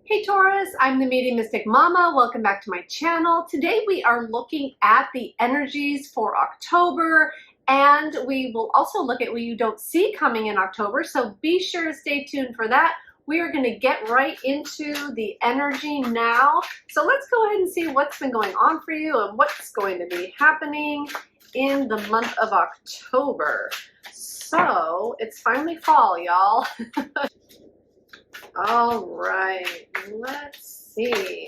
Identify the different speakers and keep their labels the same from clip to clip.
Speaker 1: Hey Taurus, I'm the Mediumistic Mama. Welcome back to my channel. Today we are looking at the energies for October, and we will also look at what you don't see coming in October, so be sure to stay tuned for that. We are going to get right into the energy now. So let's go ahead and see what's been going on for you and what's going to be happening in the month of October. So it's finally fall, y'all. All right, let's see.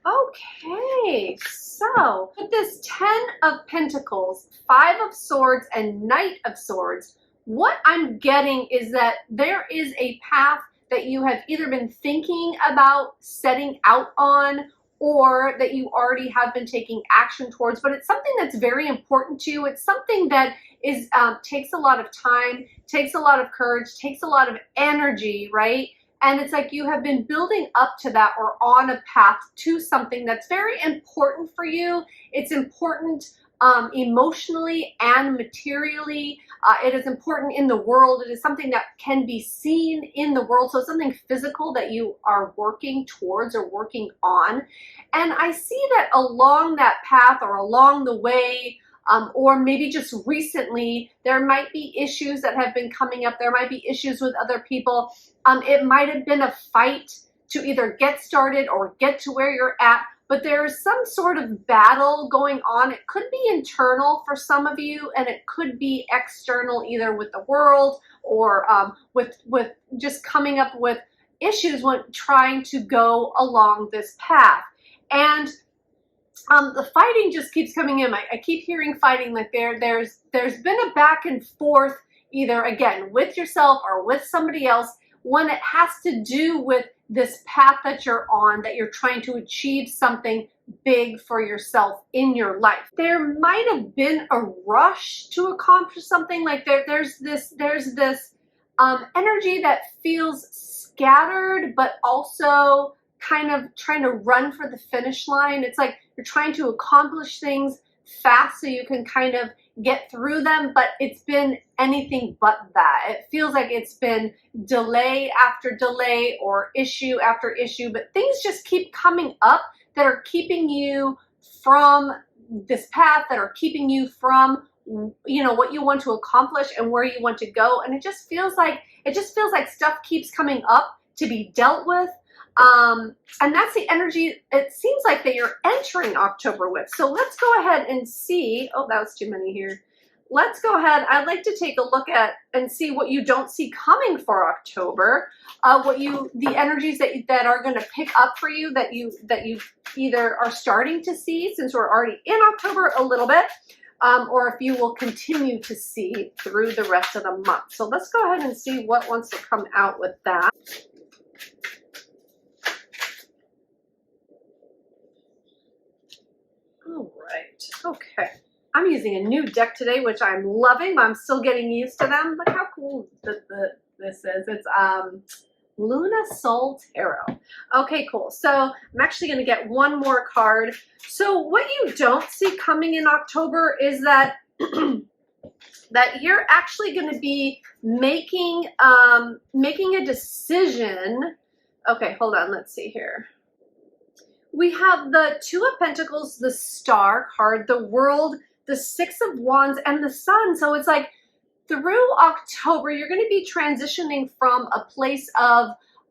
Speaker 1: Okay, so with this 10 of Pentacles, 5 of Swords, and Knight of Swords, what I'm getting is that there is a path that you have either been thinking about setting out on or that you already have been taking action towards, but it's something that's very important to you. It's something that is takes a lot of time, takes a lot of courage, takes a lot of energy, right? And it's like you have been building up to that or on a path to something that's very important for you. It's important emotionally and materially. It is important in the world. It is something that can be seen in the world. So something physical that you are working towards or working on. And I see that along that path or along the way, or maybe just recently, there might be issues that have been coming up. There might be issues with other people. It might have been a fight to either get started or get to where you're at, but there's some sort of battle going on. It could be internal for some of you, and it could be external, either with the world or with just coming up with issues when trying to go along this path. And the fighting just keeps coming in. I keep hearing fighting, like there's been a back and forth, either again with yourself or with somebody else, when it has to do with this path that you're on, that you're trying to achieve something big for yourself in your life. There might have been a rush to accomplish something. Like there's this energy that feels scattered, but also kind of trying to run for the finish line. It's like you're trying to accomplish things fast so you can kind of get through them, but it's been anything but that. It feels like it's been delay after delay or issue after issue, but things just keep coming up that are keeping you from this path, that are keeping you from, you know, what you want to accomplish and where you want to go. And it just feels like stuff keeps coming up to be dealt with. And that's the energy it seems like that you're entering October with. So let's go ahead and see. Oh, that was too many here. Let's go ahead. I'd like to take a look at and see what you don't see coming for October. The energies that are going to pick up for you, that you either are starting to see since we're already in October a little bit, or if you will continue to see through the rest of the month. So let's go ahead and see what wants to come out with that. All right, okay. I'm using a new deck today, which I'm loving, but I'm still getting used to them. Look how cool this is. It's Luna Soul Tarot. Okay, cool. So I'm actually going to get one more card. So what you don't see coming in October is that that you're actually going to be making a decision. Okay, hold on. Let's see here. We have the Two of Pentacles, the Star card, the World, the Six of Wands, and the Sun. So it's like through October, you're going to be transitioning from a place of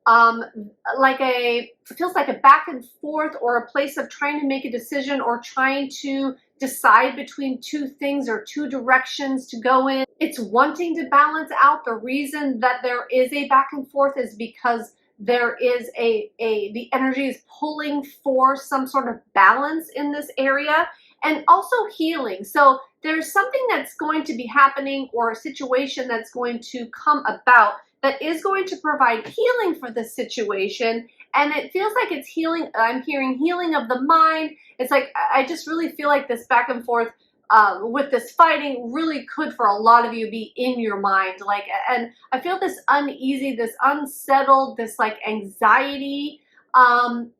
Speaker 1: it feels like a back and forth, or a place of trying to make a decision or trying to decide between two things or two directions to go in. It's wanting to balance out. The reason that there is a back and forth is because there is the energy is pulling for some sort of balance in this area, and also healing. So there's something that's going to be happening, or a situation that's going to come about, that is going to provide healing for this situation. And it feels like it's healing. I'm hearing healing of the mind. It's like, I just really feel like this back and forth with this fighting really could, for a lot of you, be in your mind. Like, and I feel this uneasy, this unsettled, this like anxiety,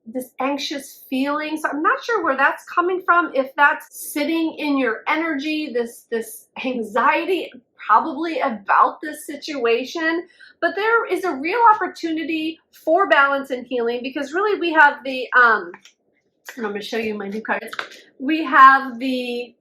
Speaker 1: this anxious feeling. So I'm not sure where that's coming from. If that's sitting in your energy, this anxiety, probably about this situation, but there is a real opportunity for balance and healing, because really we have the, and I'm going to show you my new cards. We have the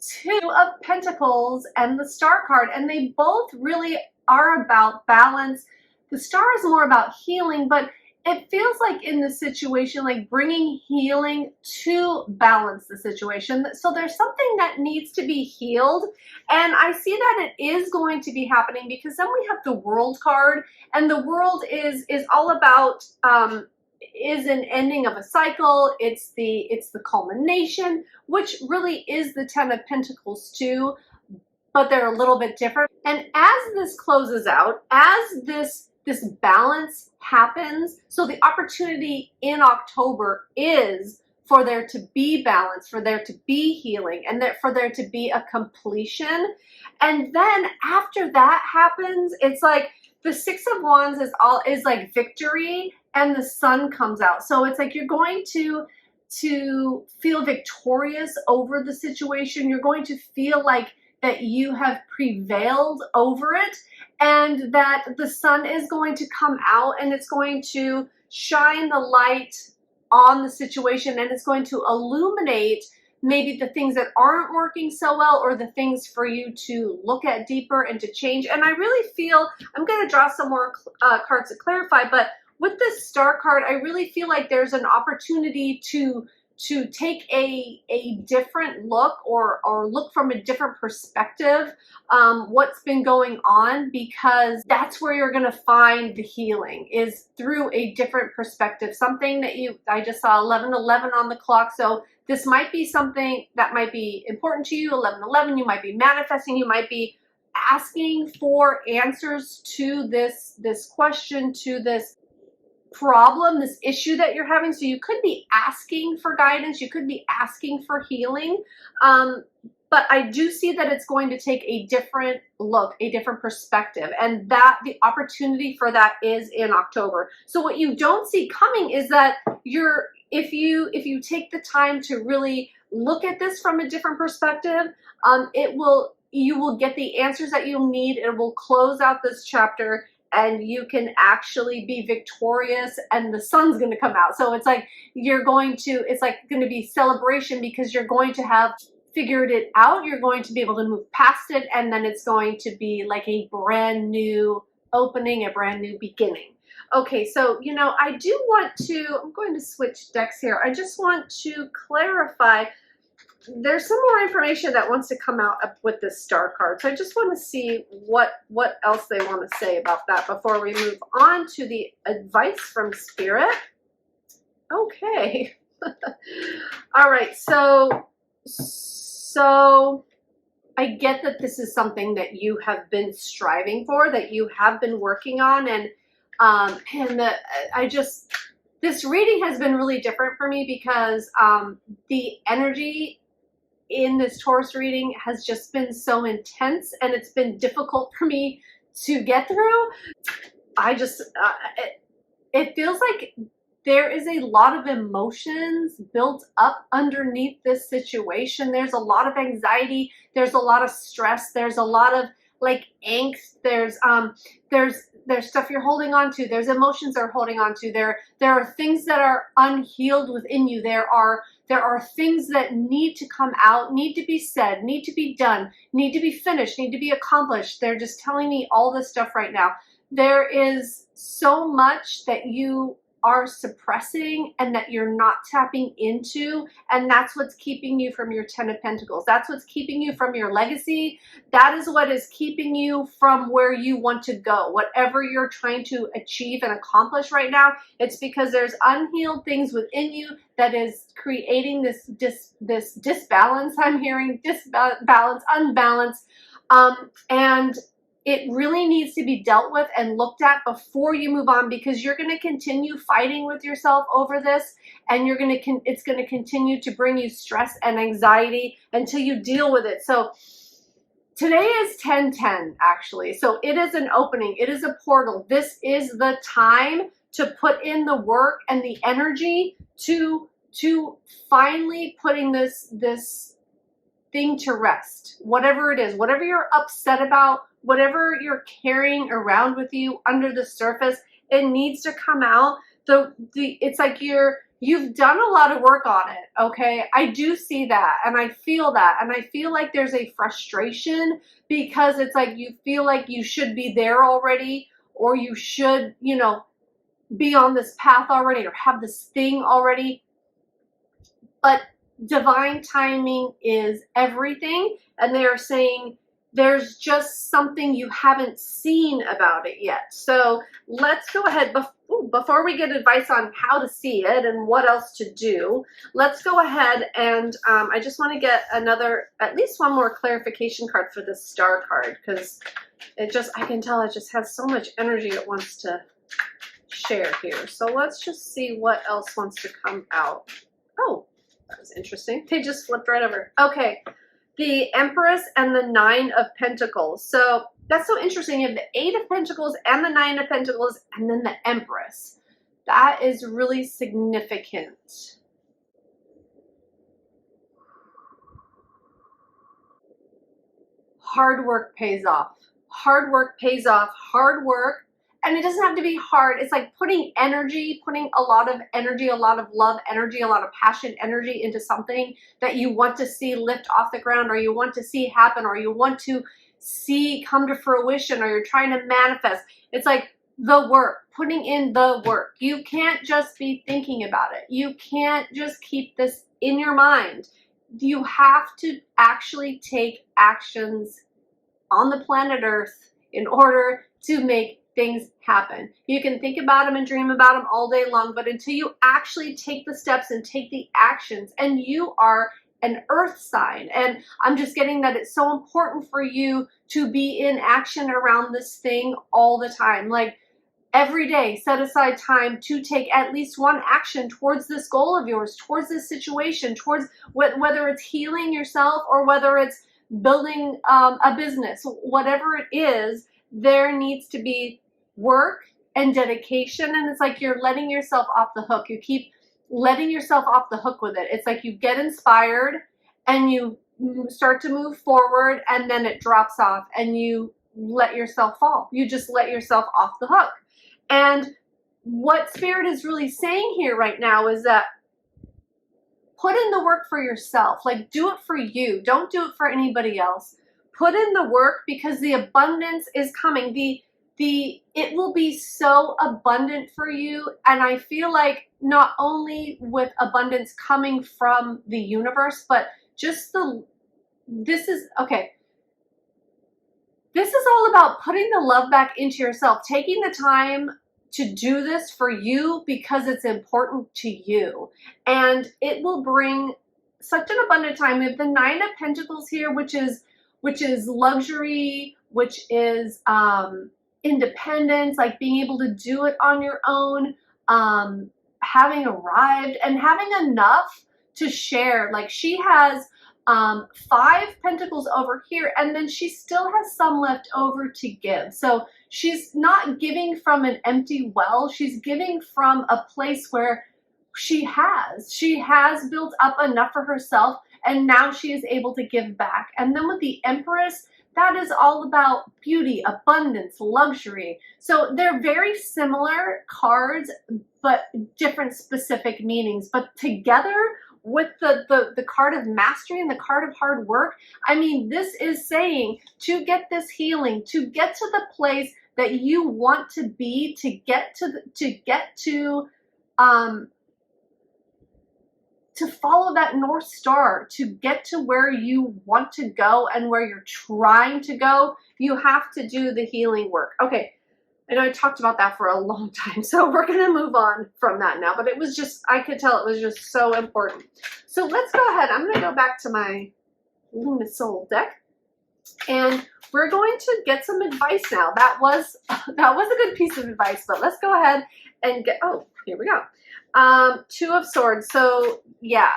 Speaker 1: Two of Pentacles and the Star card, and they both really are about balance. The Star is more about healing, but it feels like in this situation, like bringing healing to balance the situation. So there's something that needs to be healed, and I see that it is going to be happening, because then we have the World card, and the World is all about is an ending of a cycle. It's the culmination, which really is the Ten of Pentacles too, but they're a little bit different. And as this closes out, as this balance happens, so the opportunity in October is for there to be balance, for there to be healing, and for there to be a completion. And then after that happens, it's like the Six of Wands is like victory, and the Sun comes out. So it's like you're going to feel victorious over the situation. You're going to feel like that you have prevailed over it, and that the Sun is going to come out, and it's going to shine the light on the situation, and it's going to illuminate maybe the things that aren't working so well, or the things for you to look at deeper and to change. And I really feel, I'm going to draw some more cards to clarify, but with this Star card, I really feel like there's an opportunity to take a different look, or look from a different perspective what's been going on, because that's where you're going to find the healing, is through a different perspective. Something that I just saw 11:11 on the clock, so this might be something that might be important to you. 11:11, you might be manifesting, you might be asking for answers to this question, to this problem, this issue that you're having. So you could be asking for guidance, you could be asking for healing, but I do see that it's going to take a different look, a different perspective, and that the opportunity for that is in October. So what you don't see coming is that if you take the time to really look at this from a different perspective, you will get the answers that you'll need. It will close out this chapter, and you can actually be victorious, and the Sun's going to come out. So it's like it's like going to be celebration, because you're going to have figured it out. You're going to be able to move past it, and then it's going to be like a brand new opening, a brand new beginning. Okay, so, I do want to, I'm going to switch decks here. I just want to clarify, there's some more information that wants to come out with this Star card. So I just want to see what else they want to say about that before we move on to the advice from Spirit. Okay. All right. So I get that this is something that you have been striving for, that you have been working on, and this reading has been really different for me, because the energy in this Taurus reading has just been so intense, and it's been difficult for me to get through. It feels like there is a lot of emotions built up underneath this situation. There's a lot of anxiety, there's a lot of stress, there's a lot of like angst, there's stuff you're holding on to, there's emotions that are holding on to, there are things that are unhealed within you, there are things that need to come out, need to be said, need to be done, need to be finished, need to be accomplished. They're just telling me all this stuff right now. There is so much that you are suppressing and that you're not tapping into, and that's what's keeping you from your Ten of Pentacles. That's what's keeping you from your legacy. That is what is keeping you from where you want to go. Whatever you're trying to achieve and accomplish right now, it's because there's unhealed things within you that is creating this disbalance. I'm hearing disbalance, unbalance, and it really needs to be dealt with and looked at before you move on, because you're going to continue fighting with yourself over this, and it's going to continue to bring you stress and anxiety until you deal with it. So today is 10/10 actually. So it is an opening. It is a portal. This is the time to put in the work and the energy to finally putting this thing to rest, whatever it is, whatever you're upset about, whatever you're carrying around with you under the surface, it needs to come out. It's like you've done a lot of work on it, okay? I do see that, and I feel that, and I feel like there's a frustration because it's like you feel like you should be there already, or you should, you know, be on this path already, or have this thing already. But divine timing is everything, and they are saying there's just something you haven't seen about it yet. So let's go ahead, before we get advice on how to see it and what else to do, let's go ahead and I just want to get at least one more clarification card for this star card, because I can tell it just has so much energy it wants to share here. So let's just see what else wants to come out. Oh, that was interesting. They just flipped right over. Okay. The Empress and the Nine of Pentacles. So that's so interesting. You have the Eight of Pentacles and the Nine of Pentacles and then the Empress. That is really significant. Hard work pays off. Hard work pays off. Hard work. And it doesn't have to be hard. It's like putting a lot of energy, a lot of love energy, a lot of passion energy into something that you want to see lift off the ground, or you want to see happen, or you want to see come to fruition, or you're trying to manifest. It's like the work, putting in the work. You can't just be thinking about it. You can't just keep this in your mind. You have to actually take actions on the planet Earth in order to make things happen. You can think about them and dream about them all day long, but until you actually take the steps and take the actions, and you are an earth sign, and I'm just getting that it's so important for you to be in action around this thing all the time. Like every day, set aside time to take at least one action towards this goal of yours, towards this situation, towards whether it's healing yourself or whether it's building a business, whatever it is, there needs to be work and dedication. And it's like you're letting yourself off the hook. You keep letting yourself off the hook with it. It's like you get inspired and you start to move forward, and then it drops off and you let yourself fall. You just let yourself off the hook. And what Spirit is really saying here right now is that put in the work for yourself. Like, do it for you. Don't do it for anybody else. Put in the work, because the abundance is coming. It will be so abundant for you. And I feel like not only with abundance coming from the universe, but just this is all about putting the love back into yourself, taking the time to do this for you because it's important to you. And it will bring such an abundant time. We have the Nine of Pentacles here, which is luxury, which is independence, like being able to do it on your own, having arrived and having enough to share. Like she has 5 pentacles over here, and then she still has some left over to give. So she's not giving from an empty well. She's giving from a place where she has built up enough for herself, and now she is able to give back. And then with the Empress, that is all about beauty, abundance, luxury. So they're very similar cards, but different specific meanings. But together with the card of mastery and the card of hard work, I mean, this is saying to get this healing, to get to the place that you want to be, to follow that North Star, to get to where you want to go and where you're trying to go, you have to do the healing work. Okay, I know I talked about that for a long time, so we're going to move on from that now, but it was just, I could tell it was just so important. So let's go ahead. I'm going to go back to my Lunasoul deck, and we're going to get some advice now. That was a good piece of advice, but let's go ahead and get, oh, here we go. 2 of Swords. So yeah,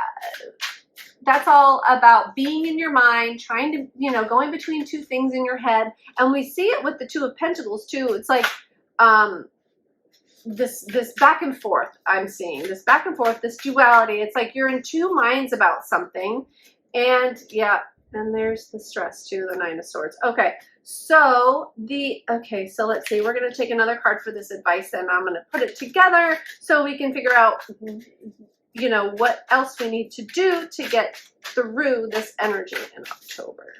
Speaker 1: that's all about being in your mind, trying to, going between 2 things in your head. And we see it with the 2 of Pentacles too. It's like, this back and forth. I'm seeing this back and forth, this duality. It's like you're in 2 minds about something. And yeah, And there's the stress too, the Nine of Swords. Okay, so so let's see. We're going to take another card for this advice, and I'm going to put it together so we can figure out, you know, what else we need to do to get through this energy in October.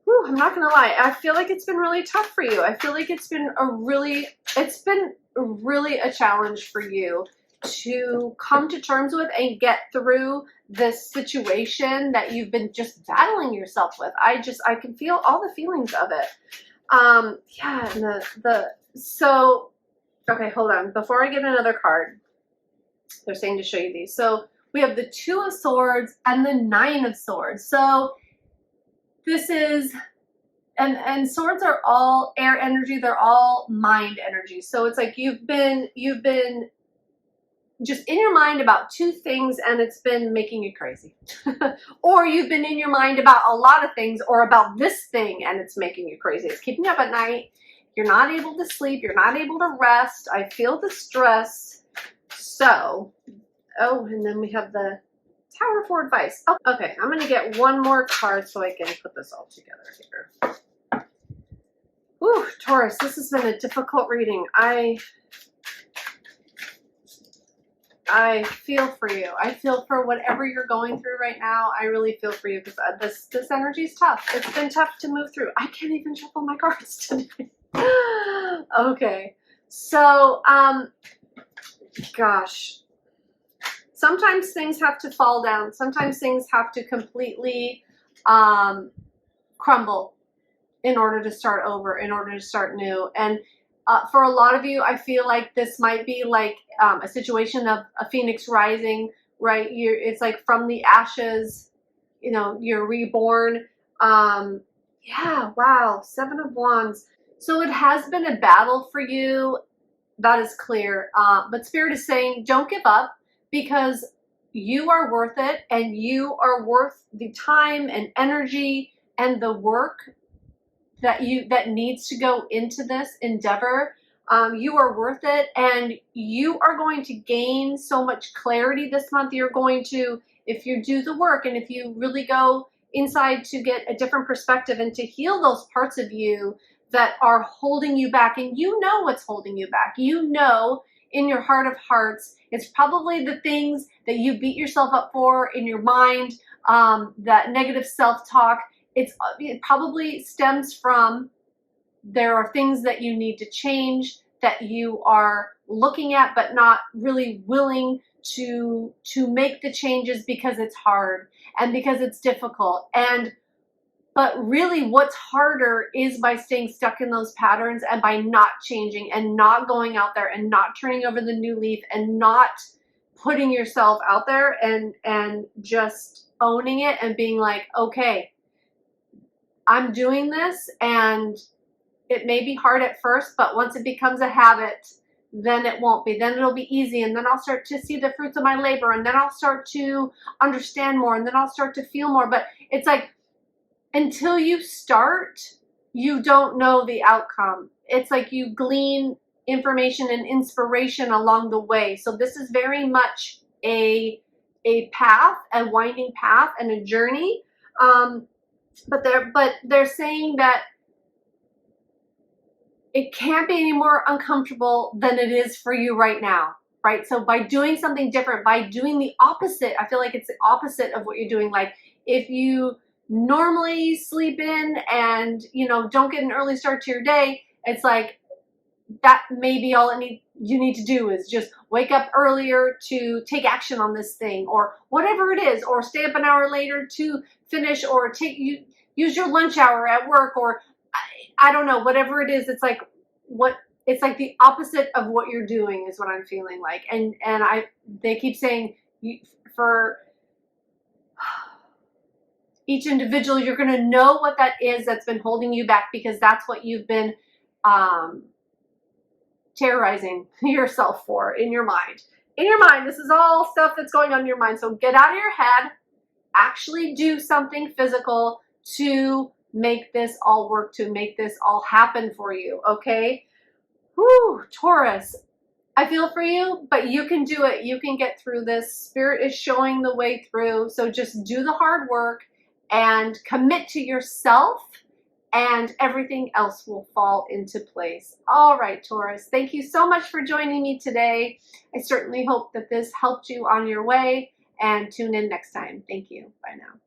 Speaker 1: Whew, I'm not going to lie. I feel like it's been really tough for you. I feel like it's been really a challenge for you to come to terms with and get through this situation that you've been just battling yourself with. I can feel all the feelings of it. Yeah, so, okay, hold on. Before I get another card, they're saying to show you these. So we have the Two of Swords and the Nine of Swords. So this is, and swords are all air energy. They're all mind energy. So it's like you've been just in your mind about two things and it's been making you crazy. Or you've been in your mind about a lot of things or about this thing and it's making you crazy. It's keeping you up at night. You're not able to sleep. You're not able to rest. I feel the stress. So, oh, and then we have the Tower for advice. Oh, okay, I'm going to get one more card so I can put this all together here. Whew, Taurus, this has been a difficult reading. I feel for you. I feel for whatever you're going through right now. I really feel for you because this energy is tough. It's been tough to move through. I can't even shuffle my cards today. Okay. So, gosh. Sometimes things have to fall down. Sometimes things have to completely crumble in order to start over, in order to start new. And for a lot of you, I feel like this might be like a situation of a phoenix rising, right? It's like from the ashes, you know, you're reborn. Yeah, wow, Seven of Wands. So it has been a battle for you. That is clear. But Spirit is saying, don't give up because you are worth it and you are worth the time and energy and the work that needs to go into this endeavor. You are worth it and you are going to gain so much clarity this month. You're going to, if you do the work and if you really go inside to get a different perspective and to heal those parts of you that are holding you back, and you know what's holding you back. You know in your heart of hearts, it's probably the things that you beat yourself up for in your mind, that negative self-talk. It probably stems from there are things that you need to change that you are looking at but not really willing to make the changes because it's hard and because it's difficult. But really what's harder is by staying stuck in those patterns and by not changing and not going out there and not turning over the new leaf and not putting yourself out there and just owning it and being like, okay, I'm doing this and it may be hard at first, but once it becomes a habit, then it won't be. Then it'll be easy and then I'll start to see the fruits of my labor and then I'll start to understand more and then I'll start to feel more. But it's like, until you start, you don't know the outcome. It's like you glean information and inspiration along the way. So this is very much a path, a winding path and a journey. But they're saying that it can't be any more uncomfortable than it is for you right now, right? So by doing something different, by doing the opposite, I feel like it's the opposite of what you're doing. Like if you normally sleep in and, you know, don't get an early start to your day, it's like that may be all you need to do is just wake up earlier to take action on this thing or whatever it is, or stay up an hour later to finish, or use your lunch hour at work, or I don't know, whatever it is. It's like it's like the opposite of what you're doing is what I'm feeling like. And they keep saying for each individual, you're going to know what that is that's been holding you back, because that's what you've been terrorizing yourself for in your mind. In your mind, this is all stuff that's going on in your mind. So get out of your head, actually do something physical to make this all work, to make this all happen for you, okay? Whew, Taurus, I feel for you, but you can do it. You can get through this. Spirit is showing the way through. So just do the hard work and commit to yourself, and everything else will fall into place. All right, Taurus, thank you so much for joining me today. I certainly hope that this helped you on your way, and tune in next time. Thank you. Bye now.